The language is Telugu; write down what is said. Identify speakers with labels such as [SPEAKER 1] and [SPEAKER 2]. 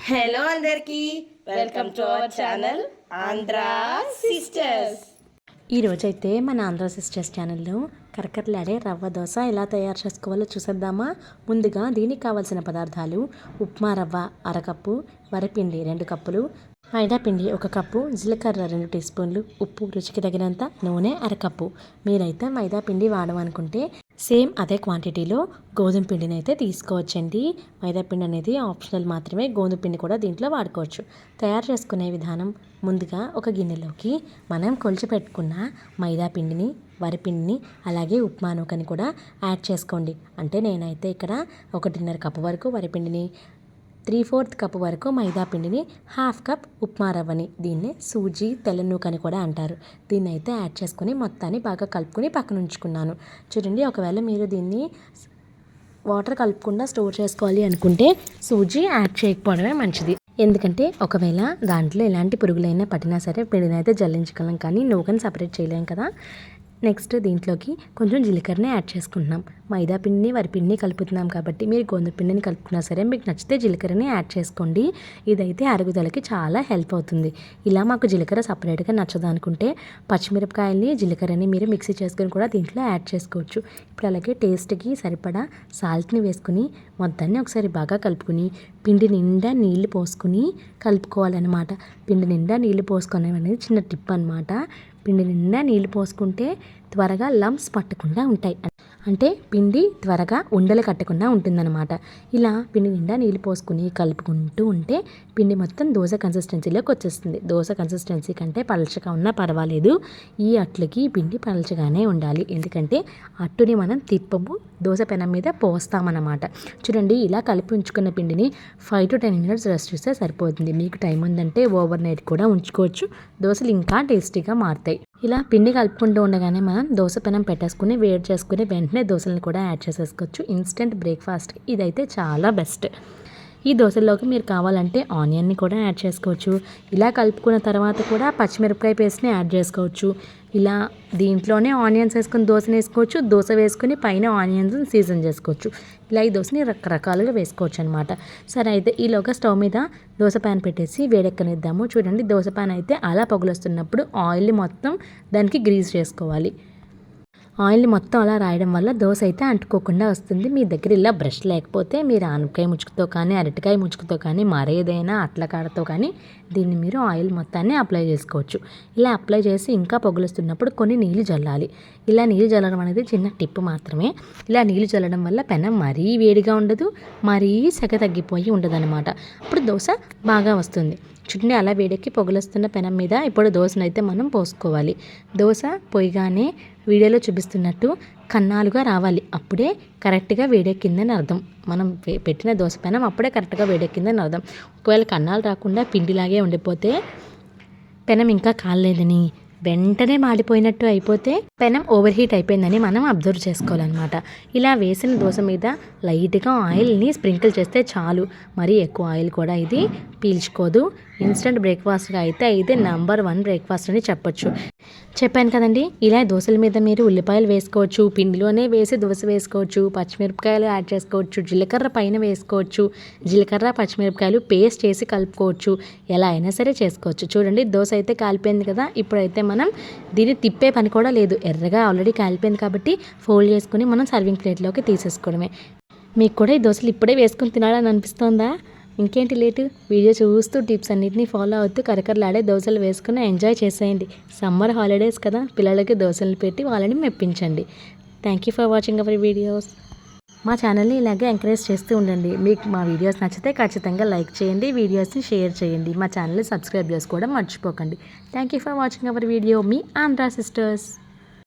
[SPEAKER 1] హలో అందరికీ, welcome to our channel Andhra sisters.
[SPEAKER 2] ఈరోజైతే మన ఆంధ్ర సిస్టర్స్ ఛానల్లో కరకరలాడే రవ్వ దోశ ఎలా తయారు చేసుకోవాలో చూసేద్దామా. ముందుగా దీనికి కావాల్సిన పదార్థాలు: ఉప్మా రవ్వ అరకప్పు, వరిపిండి 2 కప్పులు, మైదా పిండి 1 కప్పు, జీలకర్ర 2 టీ స్పూన్లు, ఉప్పు రుచికి తగినంత, నూనె అరకప్పు. మీరైతే మైదా పిండి వాడమనుకుంటే సేమ్ అదే క్వాంటిటీలో గోధుమ పిండిని అయితే తీసుకోవచ్చండి. మైదా పిండి అనేది ఆప్షనల్ మాత్రమే, గోధుమ పిండి కూడా దీంట్లో వాడుకోవచ్చు. తయారు చేసుకునే విధానం: ముందుగా ఒక గిన్నెలోకి మనం కొలిచి పెట్టుకున్న మైదా పిండిని, వరిపిండిని, అలాగే ఉప్మా నూకని కూడా యాడ్ చేసుకోండి. అంటే నేనైతే ఇక్కడ 1.5 కప్పు వరకు వరిపిండిని, 3/4 కప్పు వరకు మైదా పిండిని, 1/2 కప్ ఉప్మా రవ్వని, దీన్నే సూజీ తెల్ల నూకని కూడా అంటారు, దీన్ని అయితే యాడ్ చేసుకొని మొత్తాన్ని బాగా కలుపుకొని పక్కన ఉంచుకున్నాను. చూడండి, ఒకవేళ మీరు దీన్ని వాటర్ కలుపుకుండా స్టోర్ చేసుకోవాలి అనుకుంటే సూజీ యాడ్ చేయకపోవడమే మంచిది. ఎందుకంటే ఒకవేళ దాంట్లో ఎలాంటి పురుగులైనా పట్టినా సరే పిండిని అయితే జల్లించగలం, కానీ నూకని సపరేట్ చేయలేం కదా. నెక్స్ట్ దీంట్లోకి కొంచెం జీలకర్రని యాడ్ చేసుకుంటున్నాం. మైదా పిండిని వరిపిండిని కలుపుతున్నాం కాబట్టి మీరు గోధుమ పిండిని కలుపుకున్నా సరే మీకు నచ్చితే జీలకర్రని యాడ్ చేసుకోండి. ఇదైతే అరుగుదలకి చాలా హెల్ప్ అవుతుంది. ఇలా మాకు జీలకర్ర సపరేట్గా నచ్చదు అనుకుంటే పచ్చిమిరపకాయల్ని జీలకర్రని మీరు మిక్సీ చేసుకుని కూడా దీంట్లో యాడ్ చేసుకోవచ్చు. ఇప్పుడు అలాగే టేస్ట్కి సరిపడా సాల్ట్ని వేసుకుని మొత్తాన్ని ఒకసారి బాగా కలుపుకుని పిండి నిండా నీళ్లు పోసుకుని కలుపుకోవాలన్నమాట. పిండి నిండా నీళ్లు పోసుకునే అనేది చిన్న టిప్ అనమాట. పిండి నిండా నీళ్లు పోసుకుంటే త్వరగా లంప్స్ పట్టకుండా ఉంటాయి, అంటే పిండి త్వరగా ఉండలు కట్టకుండా ఉంటుందన్నమాట. ఇలా పిండి నిండా నీళ్ళు పోసుకుని కలుపుకుంటూ ఉంటే పిండి మొత్తం దోశ కన్సిస్టెన్సీలోకి వచ్చేస్తుంది. దోశ కన్సిస్టెన్సీ కంటే పలచగా ఉన్నా పర్వాలేదు, ఈ అట్లకి పిండి పలచగానే ఉండాలి. ఎందుకంటే అట్టుని మనం తిప్పము, దోశ పెనం మీద పోస్తామన్నమాట. చూడండి, ఇలా కలిపి ఉంచుకున్న పిండిని 5 to 10 minutes రెస్ట్ చేస్తే సరిపోతుంది. మీకు టైం ఉందంటే ఓవర్ నైట్ కూడా ఉంచుకోవచ్చు, దోశలు ఇంకా టేస్టీగా మారుతాయి. ఇలా పిండి కలుపుకుంటూ ఉండగానే మనం దోశ పెనం పెట్టేసుకుని వేడి చేసుకుని వెంటనే దోశలను కూడా యాడ్ చేసేసుకోవచ్చు. ఇన్స్టెంట్ బ్రేక్ఫాస్ట్ ఇదైతే చాలా బెస్ట్. ఈ దోశల్లోకి మీరు కావాలంటే ఆనియన్ని కూడా యాడ్ చేసుకోవచ్చు. ఇలా కలుపుకున్న తర్వాత కూడా పచ్చిమిరపకాయ పేస్ట్ని యాడ్ చేసుకోవచ్చు. ఇలా దీంట్లోనే ఆనియన్స్ వేసుకొని దోశని వేసుకోవచ్చు, దోశ వేసుకొని పైన ఆనియన్స్ సీజన్ చేసుకోవచ్చు. ఇలా ఈ దోశని రకరకాలుగా వేసుకోవచ్చు అనమాట. సరే, అయితే ఈలోగా స్టవ్ మీద దోశ ప్యాన్ పెట్టేసి వేడెక్కనిద్దాము. చూడండి, దోశ ప్యాన్ అయితే అలా పొగలొస్తున్నప్పుడు ఆయిల్ని మొత్తం దానికి గ్రీజ్ చేసుకోవాలి. ఆయిల్ని మొత్తం అలా రాయడం వల్ల దోశ అయితే అంటుకోకుండా వస్తుంది. మీ దగ్గర ఇలా బ్రష్ లేకపోతే మీరు ఆనపకాయ ముచ్చుకుతో కానీ, అరటికాయ ముచ్చుకుతో కానీ, మరేదైనా అట్లకాడతో కానీ దీన్ని మీరు ఆయిల్ మొత్తాన్ని అప్లై చేసుకోవచ్చు. ఇలా అప్లై చేసి ఇంకా పొగలుస్తున్నప్పుడు కొన్ని నీళ్లు జల్లాలి. ఇలా నీళ్లు జల్లడం అనేది చిన్న టిప్ మాత్రమే. ఇలా నీళ్లు జల్లడం వల్ల పెనం మరీ వేడిగా ఉండదు, మరీ సెగ తగ్గిపోయి ఉండదన్నమాట. అప్పుడు దోశ బాగా వస్తుంది. చూడండి, అలా వేడెక్కి పొగలొస్తున్న పెనం మీద ఇప్పుడు దోశనైతే మనం పోసుకోవాలి. దోశ పొయ్యిగానే వీడియోలో చూపిస్తున్నట్టు కన్నాలుగా రావాలి, అప్పుడే కరెక్ట్గా వేడెక్కిందని అర్థం. మనం పెట్టిన దోశ పెనం అప్పుడే కరెక్ట్గా వేడెక్కిందని అర్థం. ఒకవేళ కన్నాలు రాకుండా పిండిలాగే ఉండిపోతే పెనం ఇంకా కాలేదని, వెంటనే మాడిపోయినట్టు అయిపోతే పెనం ఓవర్ హీట్ అయిపోయిందని మనం అబ్జర్వ్ చేసుకోవాలన్నమాట. ఇలా వేసిన దోశ మీద లైట్గా ఆయిల్ని స్ప్రింకిల్ చేస్తే చాలు, మరీ ఎక్కువ ఆయిల్ కూడా ఇది పీల్చుకోదు. ఇన్స్టెంట్ బ్రేక్ఫాస్ట్గా అయితే ఇది నెంబర్ 1 బ్రేక్ఫాస్ట్ అని చెప్పొచ్చు. చెప్పాను కదండి, ఇలా దోశల మీద మీరు ఉల్లిపాయలు వేసుకోవచ్చు, పిండిలోనే వేసి దోశ వేసుకోవచ్చు, పచ్చిమిరపకాయలు యాడ్ చేసుకోవచ్చు, జీలకర్ర పైన వేసుకోవచ్చు, జీలకర్ర పచ్చిమిరపకాయలు పేస్ట్ చేసి కలుపుకోవచ్చు, ఎలా అయినా సరే చేసుకోవచ్చు. చూడండి, దోశ అయితే కాలిపోయింది కదా. ఇప్పుడైతే మనం దీన్ని తిప్పే పని కూడా లేదు, ఎర్రగా ఆల్రెడీ కాలిపోయింది కాబట్టి ఫోల్డ్ చేసుకుని మనం సర్వింగ్ ప్లేట్లోకి తీసేసుకోవడమే. మీకు కూడా ఈ దోశలు ఇప్పుడే వేసుకుని తినాలని అనిపిస్తుందా? ఇంకేంటి లేటు, వీడియో చూస్తూ టిప్స్ అన్నింటినీ ఫాలో అవుతూ కరకరలాడే దోశలు వేసుకుని ఎంజాయ్ చేసేయండి. సమ్మర్ హాలిడేస్ కదా, పిల్లలకి దోశలు పెట్టి వాళ్ళని మెప్పించండి. Thank you for watching our videos. మా ఛానల్ని ఇలాగే ఎంకరేజ్ చేస్తూ ఉండండి. మీకు మా వీడియోస్ నచ్చితే ఖచ్చితంగా లైక్ చేయండి, వీడియోస్ని షేర్ చేయండి, మా ఛానల్ని సబ్స్క్రైబ్ చేసుకోవడం మర్చిపోకండి. Thank you for watching hour video. Me Andhra sisters.